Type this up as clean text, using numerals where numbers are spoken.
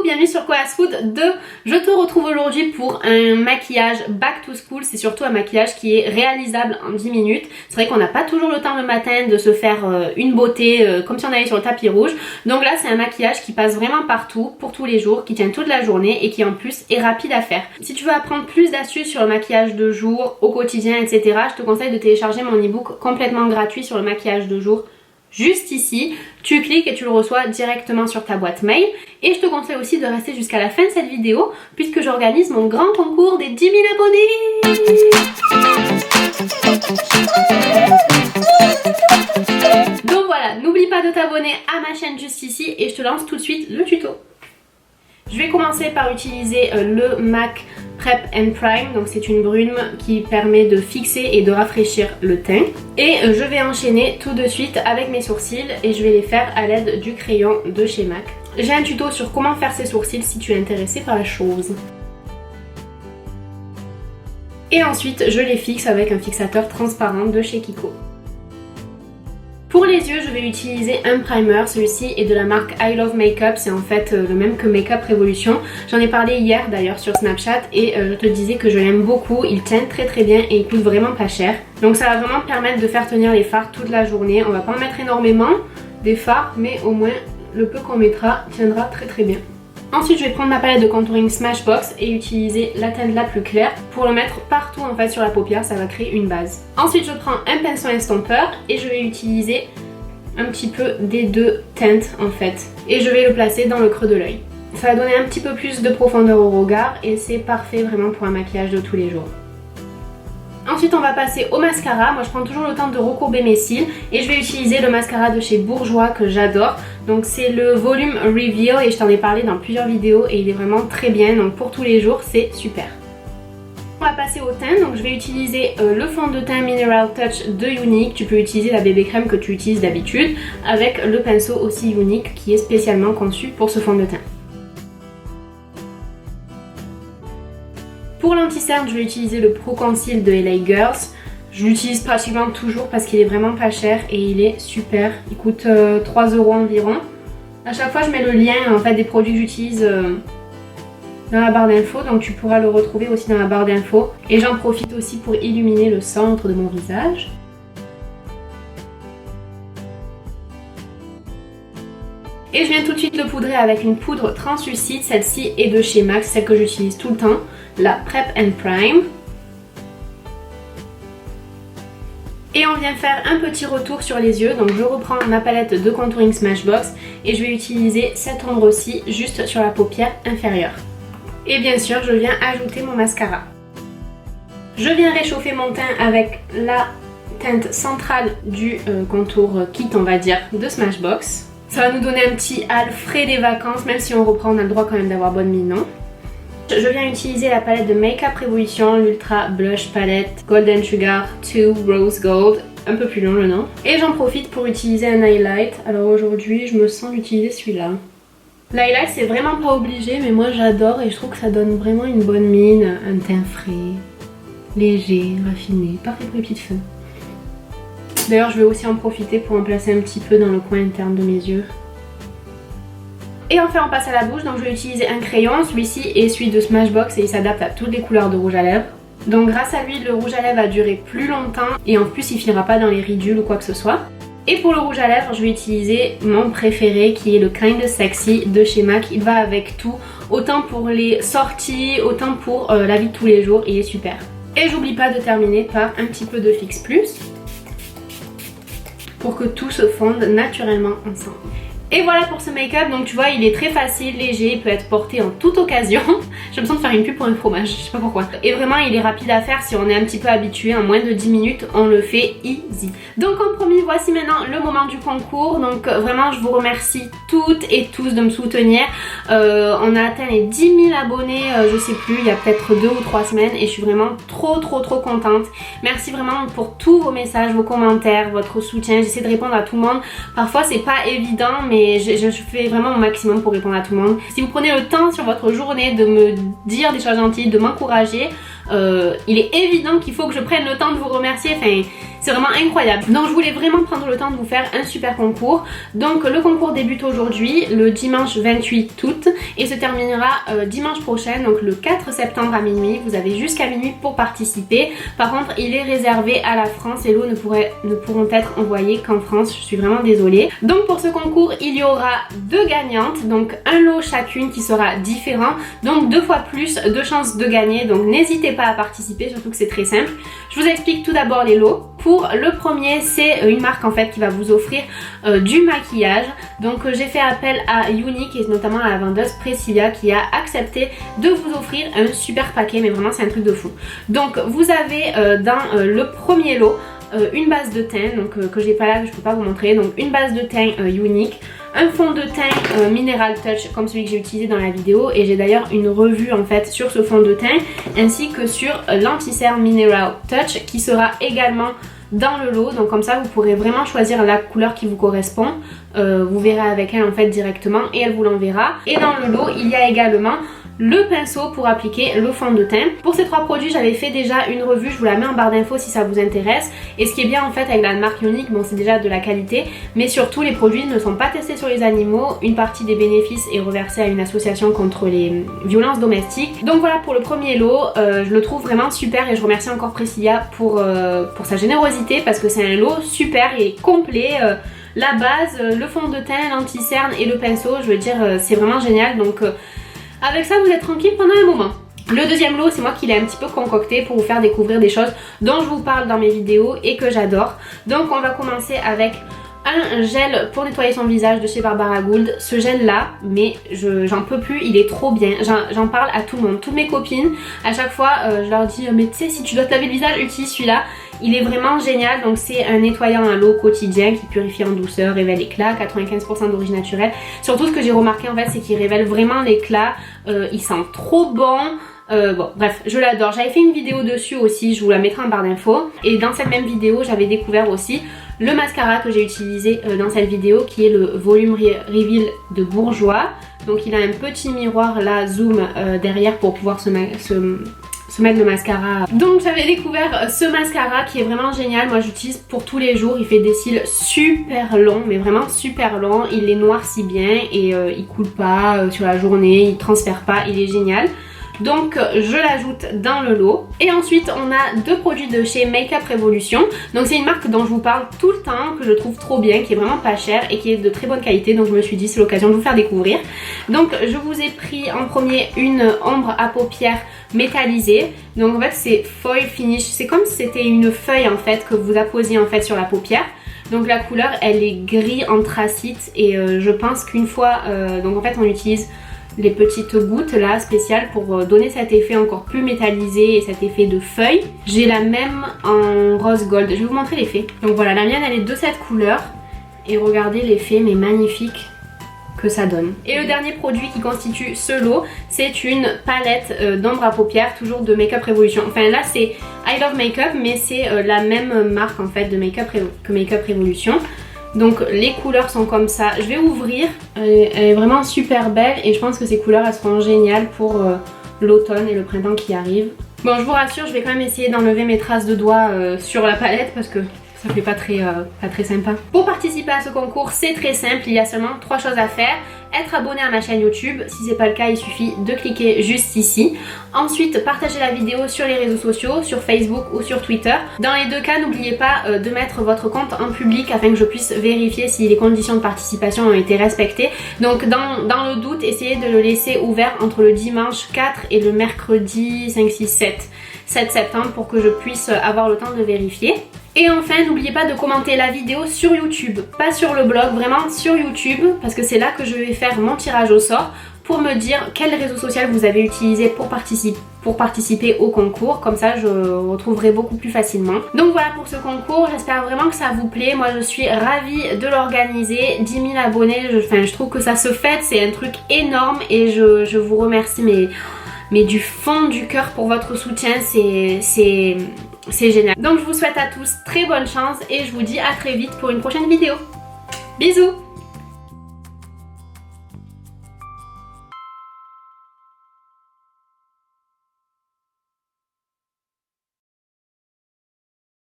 bienvenue sur Koa's Food 2. Je te retrouve aujourd'hui pour un maquillage back to school. C'est surtout un maquillage qui est réalisable en 10 minutes. C'est vrai qu'on n'a pas toujours le temps le matin de se faire une beauté comme si on allait sur le tapis rouge. Donc là c'est un maquillage qui passe vraiment partout, pour tous les jours, qui tient toute la journée et qui en plus est rapide à faire. Si tu veux apprendre plus d'astuces sur le maquillage de jour, au quotidien, etc., je te conseille de télécharger mon e-book complètement gratuit sur le maquillage de jour. Juste ici, tu cliques et tu le reçois directement sur ta boîte mail. Et je te conseille aussi de rester jusqu'à la fin de cette vidéo puisque j'organise mon grand concours des 10 000 abonnés. Donc voilà, n'oublie pas de t'abonner à ma chaîne juste ici et je te lance tout de suite le tuto. Je vais commencer par utiliser le MAC Prep and Prime, donc c'est une brume qui permet de fixer et de rafraîchir le teint. Et je vais enchaîner tout de suite avec mes sourcils et je vais les faire à l'aide du crayon de chez MAC. J'ai un tuto sur comment faire ses sourcils si tu es intéressé par la chose. Et ensuite je les fixe avec un fixateur transparent de chez Kiko. Pour les yeux, je vais utiliser un primer, celui-ci est de la marque I Love Makeup, c'est en fait le même que Makeup Revolution. J'en ai parlé hier d'ailleurs sur Snapchat et je te disais que je l'aime beaucoup, il tient très bien et il coûte vraiment pas cher. Donc ça va vraiment permettre de faire tenir les fards toute la journée. On va pas en mettre énormément des fards, mais au moins le peu qu'on mettra tiendra très bien. Ensuite je vais prendre ma palette de contouring Smashbox et utiliser la teinte la plus claire pour le mettre partout en fait sur la paupière, ça va créer une base. Ensuite je prends un pinceau estompeur et je vais utiliser un petit peu des deux teintes en fait. Et je vais le placer dans le creux de l'œil. Ça va donner un petit peu plus de profondeur au regard et c'est parfait vraiment pour un maquillage de tous les jours. Ensuite on va passer au mascara. Moi je prends toujours le temps de recourber mes cils et je vais utiliser le mascara de chez Bourjois que j'adore. Donc c'est le Volume Reveal et je t'en ai parlé dans plusieurs vidéos et il est vraiment très bien, donc pour tous les jours c'est super. On va passer au teint, donc je vais utiliser le fond de teint Mineral Touch de Younique. Tu peux utiliser la bébé crème que tu utilises d'habitude avec le pinceau aussi Younique qui est spécialement conçu pour ce fond de teint. Pour l'anti-cerne, je vais utiliser le Pro Conceal de LA Girls. Je l'utilise pratiquement toujours parce qu'il est vraiment pas cher et il est super. Il coûte 3 € environ. À chaque fois je mets le lien en fait des produits que j'utilise dans la barre d'infos, donc tu pourras le retrouver aussi dans la barre d'infos. Et j'en profite aussi pour illuminer le centre de mon visage. Et je viens tout de suite le poudrer avec une poudre translucide, celle-ci est de chez MAC, celle que j'utilise tout le temps, la Prep and Prime. Et on vient faire un petit retour sur les yeux, donc je reprends ma palette de contouring Smashbox et je vais utiliser cette ombre-ci juste sur la paupière inférieure. Et bien sûr je viens ajouter mon mascara. Je viens réchauffer mon teint avec la teinte centrale du contour kit on va dire de Smashbox. Ça va nous donner un petit hâle frais des vacances, même si on reprend on a le droit quand même d'avoir bonne mine, non? Je viens utiliser la palette de Makeup Revolution, l'Ultra Blush Palette Golden Sugar 2 Rose Gold, un peu plus long le nom. Et j'en profite pour utiliser un highlight. Alors aujourd'hui je me sens d'utiliser celui-là. L'highlight c'est vraiment pas obligé mais moi j'adore et je trouve que ça donne vraiment une bonne mine, un teint frais, léger, raffiné, parfait pour les petites feux. D'ailleurs je vais aussi en profiter pour en placer un petit peu dans le coin interne de mes yeux. Et enfin on passe à la bouche, donc je vais utiliser un crayon, celui-ci est celui de Smashbox et il s'adapte à toutes les couleurs de rouge à lèvres. Donc grâce à lui le rouge à lèvres va durer plus longtemps et en plus il finira pas dans les ridules ou quoi que ce soit. Et pour le rouge à lèvres je vais utiliser mon préféré qui est le Kind Sexy de chez MAC, il va avec tout, autant pour les sorties, autant pour la vie de tous les jours, il est super. Et j'oublie pas de terminer par un petit peu de Fix Plus pour que tout se fonde naturellement ensemble. Et voilà pour ce make-up, donc tu vois il est très facile, léger, il peut être porté en toute occasion. J'ai l'impression de faire une pub pour un fromage, je sais pas pourquoi. Et vraiment il est rapide à faire si on est un petit peu habitué, en moins de 10 minutes on le fait easy. Donc comme promis, voici maintenant le moment du concours. Donc vraiment je vous remercie toutes et tous de me soutenir. On a atteint les 10 000 abonnés, je sais plus, il y a peut-être 2 ou 3 semaines et je suis vraiment trop contente. Merci vraiment pour tous vos messages, vos commentaires, votre soutien. J'essaie de répondre à tout le monde. Parfois c'est pas évident mais je fais vraiment mon maximum pour répondre à tout le monde. Si vous prenez le temps sur votre journée de me dire des choses gentilles, de m'encourager, il est évident qu'il faut que je prenne le temps de vous remercier, enfin c'est vraiment incroyable. Donc je voulais vraiment prendre le temps de vous faire un super concours. Donc le concours débute aujourd'hui, le dimanche 28 août et se terminera dimanche prochain, donc le 4 septembre à minuit. Vous avez jusqu'à minuit pour participer. Par contre il est réservé à la France, les lots ne pourront être envoyés qu'en France, je suis vraiment désolée. Donc pour ce concours il y aura 2 gagnantes, donc un lot chacune qui sera différent, donc 2 fois plus de chances de gagner, donc n'hésitez pas à participer, surtout que c'est très simple. Je vous explique tout d'abord les lots. Pour le premier, c'est une marque en fait qui va vous offrir du maquillage. Donc j'ai fait appel à Younique et notamment à la vendeuse Priscilla qui a accepté de vous offrir un super paquet, mais vraiment c'est un truc de fou. Donc vous avez dans le premier lot une base de teint, donc que j'ai pas là, que je peux pas vous montrer, donc une base de teint Younique, un fond de teint Mineral Touch comme celui que j'ai utilisé dans la vidéo, et j'ai d'ailleurs une revue en fait sur ce fond de teint ainsi que sur l'anti-cerne Mineral Touch qui sera également dans le lot. Donc comme ça vous pourrez vraiment choisir la couleur qui vous correspond, vous verrez avec elle en fait directement et elle vous l'enverra. Et dans le lot il y a également le pinceau pour appliquer le fond de teint. Pour ces 3 produits j'avais fait déjà une revue, je vous la mets en barre d'infos si ça vous intéresse. Et ce qui est bien en fait avec la marque Younique, bon c'est déjà de la qualité, mais surtout les produits ne sont pas testés sur les animaux. Une partie des bénéfices est reversée à une association contre les violences domestiques. Donc voilà pour le premier lot, je le trouve vraiment super et je remercie encore Priscilla pour sa générosité parce que c'est un lot super et complet. La base, le fond de teint, l'anti-cerne et le pinceau, je veux dire c'est vraiment génial. Donc avec ça vous êtes tranquille pendant un moment. Le deuxième lot c'est moi qui l'ai un petit peu concocté pour vous faire découvrir des choses dont je vous parle dans mes vidéos et que j'adore. Donc on va commencer avec un gel pour nettoyer son visage de chez Barbara Gould. Ce gel là, mais j'en peux plus, il est trop bien. J'en parle à tout le monde, toutes mes copines. À chaque fois je leur dis mais tu sais si tu dois te laver le visage utilise celui-là. Il est vraiment génial, donc c'est un nettoyant à l'eau quotidien qui purifie en douceur, révèle l'éclat, 95% d'origine naturelle. Surtout ce que j'ai remarqué en fait c'est qu'il révèle vraiment l'éclat, il sent trop bon. Bon bref je l'adore, j'avais fait une vidéo dessus aussi, je vous la mettrai en barre d'infos. Et dans cette même vidéo j'avais découvert aussi le mascara que j'ai utilisé dans cette vidéo qui est le Volume Reveal de Bourjois. Donc il a un petit miroir là zoom derrière pour pouvoir se mettre le mascara. Donc j'avais découvert ce mascara qui est vraiment génial, moi j'utilise pour tous les jours, il fait des cils super longs, mais vraiment super longs, il les noircit bien et il coule pas sur la journée, il transfère pas, il est génial. Donc je l'ajoute dans le lot. Et ensuite on a 2 produits de chez Makeup Revolution. Donc c'est une marque dont je vous parle tout le temps, que je trouve trop bien, qui est vraiment pas chère et qui est de très bonne qualité. Donc je me suis dit c'est l'occasion de vous faire découvrir. Donc je vous ai pris en premier une ombre à paupières métallisée. Donc en fait c'est foil finish, c'est comme si c'était une feuille en fait que vous apposiez en fait sur la paupière. Donc la couleur elle est gris anthracite et je pense qu'une fois, donc en fait on utilise les petites gouttes là spéciales pour donner cet effet encore plus métallisé et cet effet de feuille. J'ai la même en rose gold, je vais vous montrer l'effet. Donc voilà, la mienne elle est de cette couleur et regardez l'effet mais magnifique que ça donne. Et le dernier produit qui constitue ce lot, c'est une palette d'ombre à paupières, toujours de Makeup Revolution. Enfin là c'est I Love Makeup mais c'est la même marque en fait de que Makeup Revolution. Donc les couleurs sont comme ça, je vais ouvrir, elle est vraiment super belle et je pense que ces couleurs elles seront géniales pour l'automne et le printemps qui arrive. Bon je vous rassure, je vais quand même essayer d'enlever mes traces de doigts sur la palette parce que ça fait pas très sympa. Pour participer à ce concours c'est très simple, il y a seulement 3 choses à faire. Être abonné à ma chaîne YouTube, si c'est pas le cas il suffit de cliquer juste ici. Ensuite partager la vidéo sur les réseaux sociaux, sur Facebook ou sur Twitter. Dans les 2 cas n'oubliez pas de mettre votre compte en public afin que je puisse vérifier si les conditions de participation ont été respectées. Donc dans le doute essayez de le laisser ouvert entre le dimanche 4 et le mercredi 5, 6, 7 septembre pour que je puisse avoir le temps de vérifier. Et enfin n'oubliez pas de commenter la vidéo sur YouTube, pas sur le blog, vraiment sur YouTube parce que c'est là que je vais faire mon tirage au sort pour me dire quel réseau social vous avez utilisé pour participer au concours, comme ça je retrouverai beaucoup plus facilement. Donc voilà pour ce concours, j'espère vraiment que ça vous plaît, moi je suis ravie de l'organiser, 10 000 abonnés, je trouve que ça se fête, c'est un truc énorme et je vous remercie mais du fond du cœur pour votre soutien, c'est génial. Donc je vous souhaite à tous très bonne chance et je vous dis à très vite pour une prochaine vidéo. Bisous!